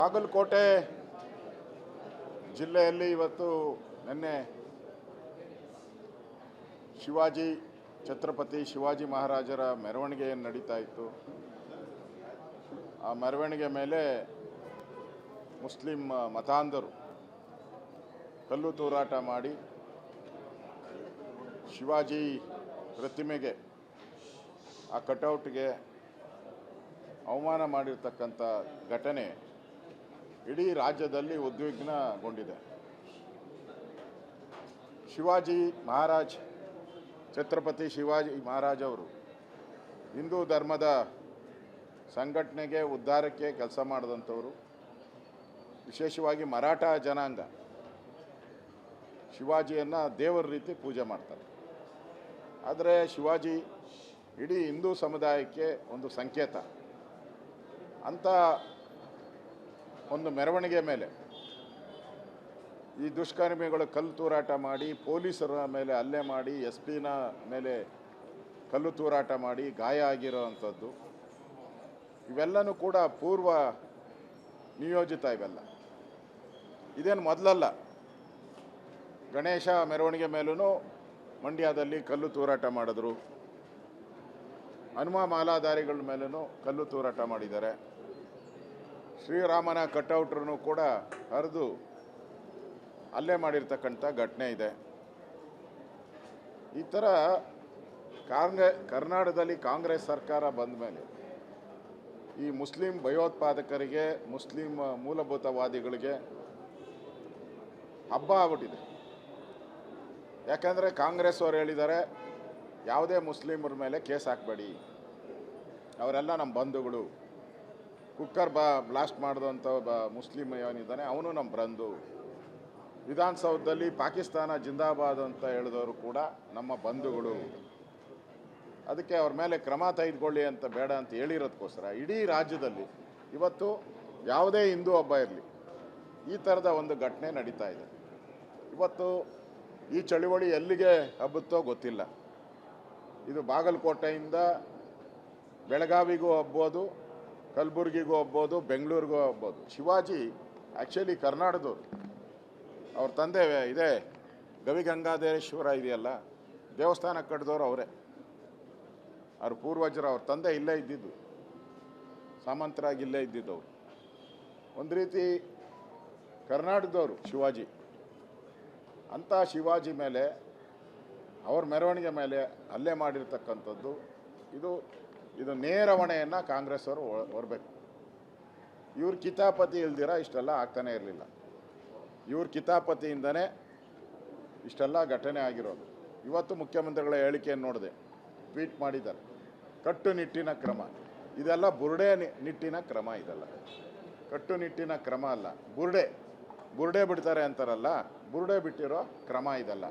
ಬಾಗಲಕೋಟೆ ಜಿಲ್ಲೆಯಲ್ಲಿ ಇವತ್ತು ನಿನ್ನೆ ಛತ್ರಪತಿ ಶಿವಾಜಿ ಮಹಾರಾಜರ ಮೆರವಣಿಗೆ ನಡೀತಾ ಇತ್ತು. ಆ ಮೆರವಣಿಗೆ ಮೇಲೆ ಮುಸ್ಲಿಂ ಮತಾಂಧರು ಕಲ್ಲು ತೂರಾಟ ಮಾಡಿ ಶಿವಾಜಿ ಪ್ರತಿಮೆಗೆ, ಆ ಕಟೌಟ್ಗೆ ಅವಮಾನ ಮಾಡಿರ್ತಕ್ಕಂಥ ಘಟನೆ ಇಡೀ ರಾಜ್ಯದಲ್ಲಿ ಉದ್ವಿಗ್ನಗೊಂಡಿದೆ. ಛತ್ರಪತಿ ಶಿವಾಜಿ ಮಹಾರಾಜ್ ಅವರು ಹಿಂದೂ ಧರ್ಮದ ಸಂಘಟನೆಗೆ, ಉದ್ಧಾರಕ್ಕೆ ಕೆಲಸ ಮಾಡಿದಂಥವರು. ವಿಶೇಷವಾಗಿ ಮರಾಠ ಜನಾಂಗ ಶಿವಾಜಿಯನ್ನು ದೇವರ ರೀತಿ ಪೂಜೆ ಮಾಡ್ತಾರೆ. ಆದರೆ ಶಿವಾಜಿ ಇಡೀ ಹಿಂದೂ ಸಮುದಾಯಕ್ಕೆ ಒಂದು ಸಂಕೇತ. ಅಂಥ ಒಂದು ಮೆರವಣಿಗೆ ಮೇಲೆ ಈ ದುಷ್ಕರ್ಮಿಗಳು ಕಲ್ಲು ತೂರಾಟ ಮಾಡಿ, ಪೊಲೀಸರ ಮೇಲೆ ಹಲ್ಲೆ ಮಾಡಿ, SP ಮೇಲೆ ಕಲ್ಲು ತೂರಾಟ ಮಾಡಿ ಗಾಯ ಆಗಿರೋ ಅಂಥದ್ದು, ಇವೆಲ್ಲನೂ ಕೂಡ ಪೂರ್ವ ನಿಯೋಜಿತ. ಇದೇನು ಮೊದಲಲ್ಲ. ಗಣೇಶ ಮೆರವಣಿಗೆ ಮೇಲೂ ಮಂಡ್ಯದಲ್ಲಿ ಕಲ್ಲು ತೂರಾಟ ಮಾಡಿದ್ರು. ಹನುಮ ಮಾಲಾಧಾರಿಗಳ ಮೇಲೂ ಕಲ್ಲು ತೂರಾಟ ಮಾಡಿದ್ದಾರೆ. ಶ್ರೀರಾಮನ ಕಟೌಟ್ರನ್ನು ಕೂಡ ಹರಿದು ಹಲ್ಲೆ ಮಾಡಿರ್ತಕ್ಕಂಥ ಘಟನೆ ಇದೆ. ಈ ಥರ ಕರ್ನಾಟಕದಲ್ಲಿ ಕಾಂಗ್ರೆಸ್ ಸರ್ಕಾರ ಬಂದ ಮೇಲೆ ಈ ಮುಸ್ಲಿಂ ಭಯೋತ್ಪಾದಕರಿಗೆ, ಮುಸ್ಲಿಂ ಮೂಲಭೂತವಾದಿಗಳಿಗೆ ಹಬ್ಬ ಆಗ್ಬಿಟ್ಟಿದೆ. ಯಾಕಂದರೆ ಕಾಂಗ್ರೆಸ್ ಅವರು ಹೇಳಿದ್ದಾರೆ, ಯಾವುದೇ ಮುಸ್ಲಿಮರ ಮೇಲೆ ಕೇಸ್ ಹಾಕಬೇಡಿ, ಅವರೆಲ್ಲ ನಮ್ಮ ಬಂಧುಗಳು. ಕುಕ್ಕರ್ ಬ್ಲಾಸ್ಟ್ ಮಾಡಿದಂಥ ಮುಸ್ಲಿಂ ಏನಿದ್ದಾನೆ ಅವನು ನಮ್ಮ ಬಂಧು. ವಿಧಾನಸೌಧದಲ್ಲಿ ಪಾಕಿಸ್ತಾನ ಜಿಂದಾಬಾದ್ ಅಂತ ಹೇಳಿದವರು ಕೂಡ ನಮ್ಮ ಬಂಧುಗಳು. ಅದಕ್ಕೆ ಅವ್ರ ಮೇಲೆ ಕ್ರಮ ತೆಗೆದುಕೊಳ್ಳಿ ಅಂತ ಬೇಡ ಅಂತ ಹೇಳಿರೋದಕ್ಕೋಸ್ಕರ ಇಡೀ ರಾಜ್ಯದಲ್ಲಿ ಇವತ್ತು ಯಾವುದೇ ಹಿಂದೂ ಹಬ್ಬ ಇರಲಿ, ಈ ಥರದ ಒಂದು ಘಟನೆ ನಡೀತಾ ಇದೆ. ಇವತ್ತು ಈ ಚಳುವಳಿ ಎಲ್ಲಿಗೆ ಹಬ್ಬುತ್ತೋ ಗೊತ್ತಿಲ್ಲ. ಇದು ಬಾಗಲಕೋಟೆಯಿಂದ ಬೆಳಗಾವಿಗೂ ಹಬ್ಬೋದು, ಕಲಬುರಗಿಗೂ ಹಬ್ಬೋದು, ಬೆಂಗಳೂರಿಗೂ ಹಬ್ಬೋದು. ಶಿವಾಜಿ ಆ್ಯಕ್ಚುಲಿ ಕರ್ನಾಟಕದವರು. ಅವ್ರ ತಂದೆ ಇದೆ ಗವಿಗಂಗಾಧರೇಶ್ವರ ಇದೆಯಲ್ಲ, ದೇವಸ್ಥಾನ ಕಟ್ಟಿದವರು ಅವರೇ. ಅವ್ರ ಪೂರ್ವಜರು, ಅವ್ರ ತಂದೆ ಇಲ್ಲೇ ಇದ್ದಿದ್ದು, ಸಾಮಂತರಾಗಿ ಇಲ್ಲೇ ಇದ್ದಿದ್ದವರು. ಒಂದು ರೀತಿ ಕರ್ನಾಟಕದವರು ಶಿವಾಜಿ. ಅಂಥ ಶಿವಾಜಿ ಮೇಲೆ, ಅವ್ರ ಮೆರವಣಿಗೆ ಮೇಲೆ ಹಲ್ಲೆ ಮಾಡಿರ್ತಕ್ಕಂಥದ್ದು ಇದು ನೇರ ಹೊಣೆಯನ್ನು ಕಾಂಗ್ರೆಸ್ ಅವರು ಹೊರಬೇಕು. ಇವ್ರ ಕಿತಾಪತಿ ಇಲ್ದಿರ ಇಷ್ಟೆಲ್ಲ ಆಗ್ತಾನೆ ಇರಲಿಲ್ಲ. ಇವ್ರ ಕಿತಾಪತಿಯಿಂದನೇ ಇಷ್ಟೆಲ್ಲ ಘಟನೆ ಆಗಿರೋದು. ಇವತ್ತು ಮುಖ್ಯಮಂತ್ರಿಗಳ ಹೇಳಿಕೆಯನ್ನು ನೋಡಿದೆ, ಟ್ವೀಟ್ ಮಾಡಿದ್ದಾರೆ, ಕಟ್ಟುನಿಟ್ಟಿನ ಕ್ರಮ. ಇದೆಲ್ಲ ಬುರುಡೆ ನಿಟ್ಟಿನ ಕ್ರಮ. ಇದೆಲ್ಲ ಕಟ್ಟುನಿಟ್ಟಿನ ಕ್ರಮ ಅಲ್ಲ, ಬುರುಡೆ ಬಿಡ್ತಾರೆ ಅಂತಾರಲ್ಲ, ಬುರುಡೆ ಬಿಟ್ಟಿರೋ ಕ್ರಮ ಇದೆಲ್ಲ.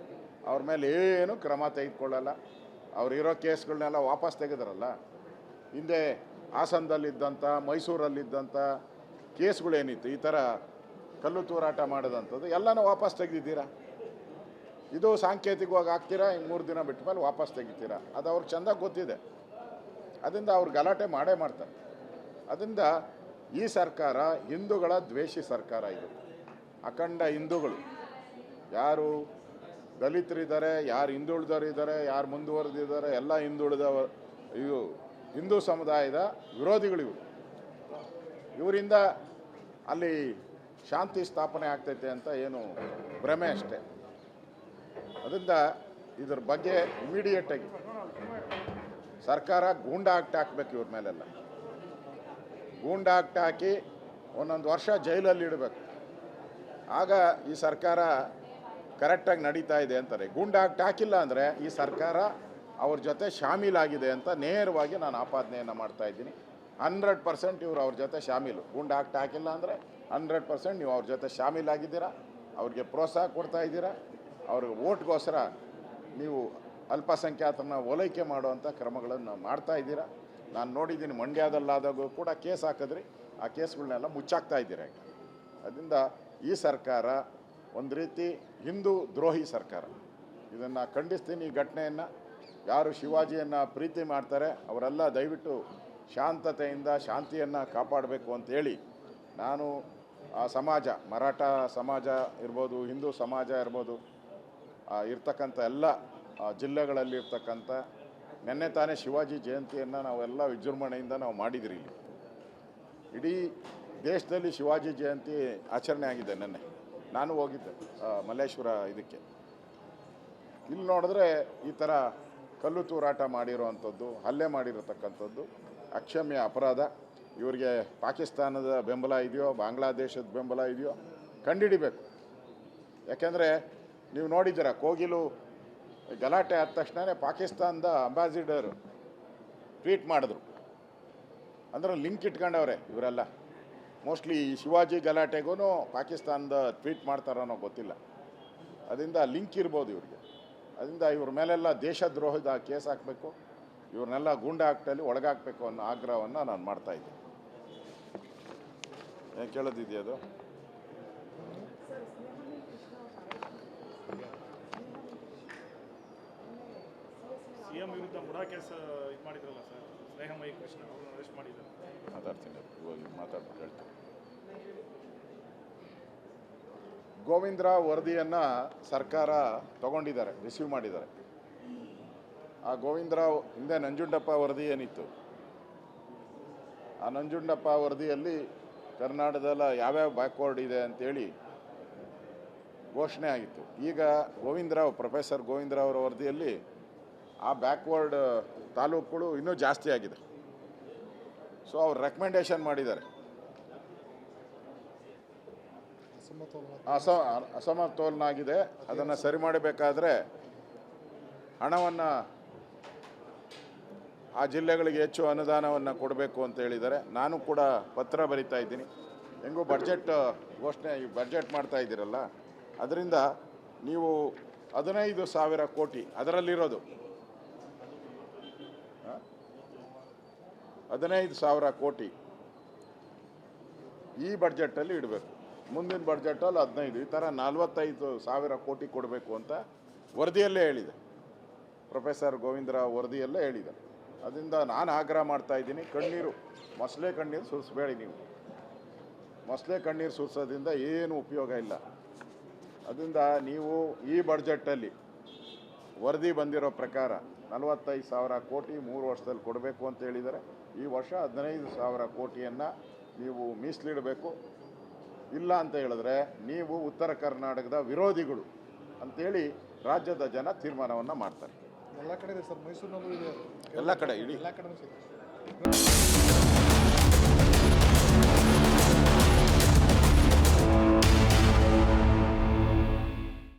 ಅವ್ರ ಮೇಲೆ ಏನು ಕ್ರಮ ತೆಗೆದುಕೊಳ್ಳಲ್ಲ. ಅವ್ರಿರೋ ಕೇಸ್ಗಳನ್ನೆಲ್ಲ ವಾಪಸ್ ತೆಗೆದ್ರಲ್ಲ. ಹಿಂದೆ ಹಾಸನದಲ್ಲಿದ್ದಂಥ, ಮೈಸೂರಲ್ಲಿದ್ದಂಥ ಕೇಸ್ಗಳೇನಿತ್ತು, ಈ ಥರ ಕಲ್ಲು ತೂರಾಟ ಮಾಡೋದಂಥದ್ದು ಎಲ್ಲನೂ ವಾಪಸ್ ತೆಗೆದಿದ್ದೀರಾ. ಇದು ಸಾಂಕೇತಿಕವಾಗಿ ಹಾಕ್ತೀರಾ, 3 ದಿನ ಬಿಟ್ಟ ಮೇಲೆ ವಾಪಸ್ ತೆಗಿತೀರಾ. ಅದು ಅವ್ರಿಗೆ ಚೆಂದಾಗಿ ಗೊತ್ತಿದೆ. ಅದರಿಂದ ಅವ್ರು ಗಲಾಟೆ ಮಾಡೇ ಮಾಡ್ತಾರೆ. ಅದರಿಂದ ಈ ಸರ್ಕಾರ ಹಿಂದೂಗಳ ದ್ವೇಷಿ ಸರ್ಕಾರ. ಇದು ಅಖಂಡ ಹಿಂದೂಗಳು, ಯಾರು ದಲಿತರಿದ್ದಾರೆ, ಯಾರು ಹಿಂದುಳಿದವರಿದ್ದಾರೆ, ಯಾರು ಮುಂದುವರೆದಿದ್ದಾರೆ, ಎಲ್ಲ ಹಿಂದೂ ಸಮುದಾಯದ ವಿರೋಧಿಗಳಿವರು. ಇವರಿಂದ ಅಲ್ಲಿ ಶಾಂತಿ ಸ್ಥಾಪನೆ ಆಗ್ತೈತೆ ಅಂತ ಏನು ಭ್ರಮೆ ಅಷ್ಟೇ. ಅದರಿಂದ ಇದ್ರ ಬಗ್ಗೆ ಇಮಿಡಿಯೇಟಾಗಿ ಸರ್ಕಾರ ಗೂಂಡಾ ಆಕ್ಟ್ ಹಾಕಬೇಕು. ಇವ್ರ ಮೇಲೆಲ್ಲ ಗೂಂಡಾ ಆಕ್ಟ್ ಹಾಕಿ ಒಂದೊಂದು ವರ್ಷ ಜೈಲಲ್ಲಿ ಇಡಬೇಕು. ಆಗ ಈ ಸರ್ಕಾರ ಕರೆಕ್ಟಾಗಿ ನಡೀತಾ ಇದೆ ಅಂತಾರೆ. ಗೂಂಡಾ ಆಕ್ಟ್ ಹಾಕಿಲ್ಲ ಅಂದರೆ ಈ ಸರ್ಕಾರ ಅವ್ರ ಜೊತೆ ಶಾಮೀಲಾಗಿದೆ ಅಂತ ನೇರವಾಗಿ ನಾನು ಆಪಾದನೆಯನ್ನು ಮಾಡ್ತಾಯಿದ್ದೀನಿ. 100% ಇವರು ಅವ್ರ ಜೊತೆ ಶಾಮೀಲು. ಗೂಂಡಾ ಆಕ್ಟ್ ಹಾಕಿಲ್ಲ ಅಂದರೆ 100% ನೀವು ಅವ್ರ ಜೊತೆ ಶಾಮೀಲಾಗಿದ್ದೀರಾ. ಅವ್ರಿಗೆ ಪ್ರೋತ್ಸಾಹ ಕೊಡ್ತಾ ಇದ್ದೀರಾ. ಅವ್ರಿಗೆ ಓಟ್ಗೋಸ್ಕರ ನೀವು ಅಲ್ಪಸಂಖ್ಯಾತರನ್ನ ಓಲೈಕೆ ಮಾಡುವಂಥ ಕ್ರಮಗಳನ್ನು ಮಾಡ್ತಾ ಇದ್ದೀರಾ. ನಾನು ನೋಡಿದ್ದೀನಿ, ಮಂಡ್ಯದಲ್ಲಾದಾಗೂ ಕೂಡ ಕೇಸ್ ಹಾಕಿದ್ರಿ, ಆ ಕೇಸ್ಗಳನ್ನೆಲ್ಲ ಮುಚ್ಚಾಕ್ತಾ ಇದ್ದೀರಾ. ಅದರಿಂದ ಈ ಸರ್ಕಾರ ಒಂದು ರೀತಿ ಹಿಂದೂ ದ್ರೋಹಿ ಸರ್ಕಾರ. ಇದನ್ನು ಖಂಡಿಸ್ತೀನಿ. ಈ ಘಟನೆಯನ್ನು ಯಾರು ಶಿವಾಜಿಯನ್ನು ಪ್ರೀತಿ ಮಾಡ್ತಾರೆ ಅವರೆಲ್ಲ ದಯವಿಟ್ಟು ಶಾಂತತೆಯಿಂದ ಶಾಂತಿಯನ್ನು ಕಾಪಾಡಬೇಕು ಅಂತೇಳಿ ನಾನು ಆ ಸಮಾಜ, ಮರಾಠ ಸಮಾಜ ಇರ್ಬೋದು, ಹಿಂದೂ ಸಮಾಜ ಇರ್ಬೋದು, ಇರ್ತಕ್ಕಂಥ ಎಲ್ಲ ಜಿಲ್ಲೆಗಳಲ್ಲಿ ಇರ್ತಕ್ಕಂಥ ನೆನ್ನೆ ತಾನೇ ಶಿವಾಜಿ ಜಯಂತಿಯನ್ನು ನಾವೆಲ್ಲ ವಿಜೃಂಭಣೆಯಿಂದ ನಾವು ಮಾಡಿದ್ರಿ. ಇಲ್ಲಿ ಇಡೀ ದೇಶದಲ್ಲಿ ಶಿವಾಜಿ ಜಯಂತಿ ಆಚರಣೆ ಆಗಿದೆ. ನೆನ್ನೆ ನಾನು ಹೋಗಿದ್ದೆ ಮಲ್ಲೇಶ್ವರ ಇದಕ್ಕೆ. ಇಲ್ಲಿ ನೋಡಿದ್ರೆ ಈ ಥರ ಕಲ್ಲು ತೂರಾಟ ಮಾಡಿರೋವಂಥದ್ದು, ಹಲ್ಲೆ ಮಾಡಿರತಕ್ಕಂಥದ್ದು ಅಕ್ಷಮ್ಯ ಅಪರಾಧ. ಇವರಿಗೆ ಪಾಕಿಸ್ತಾನದ ಬೆಂಬಲ ಇದೆಯೋ, ಬಾಂಗ್ಲಾದೇಶದ ಬೆಂಬಲ ಇದೆಯೋ ಕಂಡುಹಿಡಿಬೇಕು. ಯಾಕೆಂದರೆ ನೀವು ನೋಡಿದ್ದೀರ, ಕೋಗಿಲು ಗಲಾಟೆ ಆದ ತಕ್ಷಣ ಪಾಕಿಸ್ತಾನದ ಅಂಬಾಸಿಡರ್ ಟ್ವೀಟ್ ಮಾಡಿದ್ರು. ಅಂದ್ರೆ ಲಿಂಕ್ ಇಟ್ಕೊಂಡವ್ರೆ ಇವರೆಲ್ಲ. ಮೋಸ್ಟ್ಲಿ ಈ ಶಿವಾಜಿ ಗಲಾಟೆಗೂ ಪಾಕಿಸ್ತಾನದ ಟ್ವೀಟ್ ಮಾಡ್ತಾರೋ ಗೊತ್ತಿಲ್ಲ. ಅದರಿಂದ ಲಿಂಕ್ ಇರ್ಬೋದು ಇವ್ರಿಗೆ. ಅದರಿಂದ ಇವ್ರ ಮೇಲೆಲ್ಲ ದೇಶದ್ರೋಹದ ಕೇಸ್ ಹಾಕಬೇಕು, ಇವ್ರನ್ನೆಲ್ಲ ಗೂಂಡಾ ಆಕ್ಟಲ್ಲಿ ಒಳಗಾಕಬೇಕು ಅನ್ನೋ ಆಗ್ರಹವನ್ನು ನಾನು ಮಾಡ್ತಾಯಿದ್ದೆ. ಏನು ಕೇಳೋದಿದೆಯಾ ಅದು? ಸಿಎಂ ವಿರುದ್ಧ ಮುಡಾ ಕೇಸ್ ಇದು ಮಾಡಿದ್ರಲ್ಲ ಸರ್, ಸ್ನೇಹಮಯಿ ಕೃಷ್ಣ ಅವ್ರನ್ನ ಅರೆಸ್ಟ್ ಮಾಡಿದ್ದಾರೆ. ಮಾತಾಡ್ತೀನಿ, ಇವಾಗ ಮಾತಾಡ್ಬಿಟ್ಟು ಹೇಳ್ತೀನಿ. ಗೋವಿಂದರಾವ್ ವರದಿಯನ್ನು ಸರ್ಕಾರ ತಗೊಂಡಿದ್ದಾರೆ, ರಿಸೀವ್ ಮಾಡಿದ್ದಾರೆ. ಆ ಗೋವಿಂದರಾವ್ ಹಿಂದೆ ನಂಜುಂಡಪ್ಪ ವರದಿ ಏನಿತ್ತು, ಆ ನಂಜುಂಡಪ್ಪ ವರದಿಯಲ್ಲಿ ಕರ್ನಾಟಕದಲ್ಲ ಯಾವ್ಯಾವ ಬ್ಯಾಕ್ವರ್ಡ್ ಇದೆ ಅಂತೇಳಿ ಘೋಷಣೆ ಆಗಿತ್ತು. ಈಗ ಗೋವಿಂದರಾವ್, ಪ್ರೊಫೆಸರ್ ಗೋವಿಂದರಾವ್ ಅವರ ವರದಿಯಲ್ಲಿ ಆ ಬ್ಯಾಕ್ವರ್ಡ್ ತಾಲೂಕುಗಳು ಇನ್ನೂ ಜಾಸ್ತಿ ಆಗಿದೆ. ಸೊ ಅವ್ರು ರೆಕಮೆಂಡೇಶನ್ ಮಾಡಿದ್ದಾರೆ. ಅಸಮತೋಲನ ಆಗಿದೆ, ಅದನ್ನು ಸರಿ ಮಾಡಬೇಕಾದ್ರೆ ಹಣವನ್ನು ಆ ಜಿಲ್ಲೆಗಳಿಗೆ ಹೆಚ್ಚು ಅನುದಾನವನ್ನು ಕೊಡಬೇಕು ಅಂತ ಹೇಳಿದ್ದಾರೆ. ನಾನು ಕೂಡ ಪತ್ರ ಬರಿತಾ ಇದ್ದೀನಿ. ಹೆಂಗೂ ಬಡ್ಜೆಟ್ ಘೋಷಣೆ, ಈ ಬಡ್ಜೆಟ್ ಮಾಡ್ತಾ ಇದ್ದೀರಲ್ಲ, ಅದರಿಂದ ನೀವು 15,000 ಕೋಟಿ ಅದರಲ್ಲಿರೋದು 15,000 ಕೋಟಿ ಈ ಬಡ್ಜೆಟಲ್ಲಿ ಇಡಬೇಕು. ಮುಂದಿನ ಬಡ್ಜೆಟಲ್ಲಿ 15, ಈ ಥರ 45,000 ಕೋಟಿ ಕೊಡಬೇಕು ಅಂತ ವರದಿಯಲ್ಲೇ ಹೇಳಿದೆ. ಪ್ರೊಫೆಸರ್ ಗೋವಿಂದರಾವ್ ವರದಿಯಲ್ಲೇ ಹೇಳಿದೆ. ಅದರಿಂದ ನಾನು ಆಗ್ರಹ ಮಾಡ್ತಾ ಇದ್ದೀನಿ, ಮೊಸಳೆ ಕಣ್ಣೀರು ಸುರಿಸಬೇಡಿ. ನೀವು ಮೊಸಳೆ ಕಣ್ಣೀರು ಸುರಿಸೋದ್ರಿಂದ ಏನು ಉಪಯೋಗ ಇಲ್ಲ. ಅದರಿಂದ ನೀವು ಈ ಬಡ್ಜೆಟಲ್ಲಿ ವರದಿ ಬಂದಿರೋ ಪ್ರಕಾರ 45,000 ಕೋಟಿ 3 ವರ್ಷದಲ್ಲಿ ಕೊಡಬೇಕು ಅಂತ ಹೇಳಿದ್ದಾರೆ. ಈ ವರ್ಷ 15,000 ಕೋಟಿಯನ್ನು ನೀವು ಮೀಸಲಿಡಬೇಕು. ಇಲ್ಲ ಅಂತ ಹೇಳಿದ್ರೆ ನೀವು ಉತ್ತರ ಕರ್ನಾಟಕದ ವಿರೋಧಿಗಳು ಅಂತೇಳಿ ರಾಜ್ಯದ ಜನ ತೀರ್ಮಾನವನ್ನು ಮಾಡ್ತಾರೆ. ಎಲ್ಲ ಕಡೆ ಇದೆ ಸರ್, ಮೈಸೂರಿನಲ್ಲೂ ಇದೆ, ಎಲ್ಲ ಕಡೆ ಇಡೀ ಎಲ್ಲ ಕಡೆ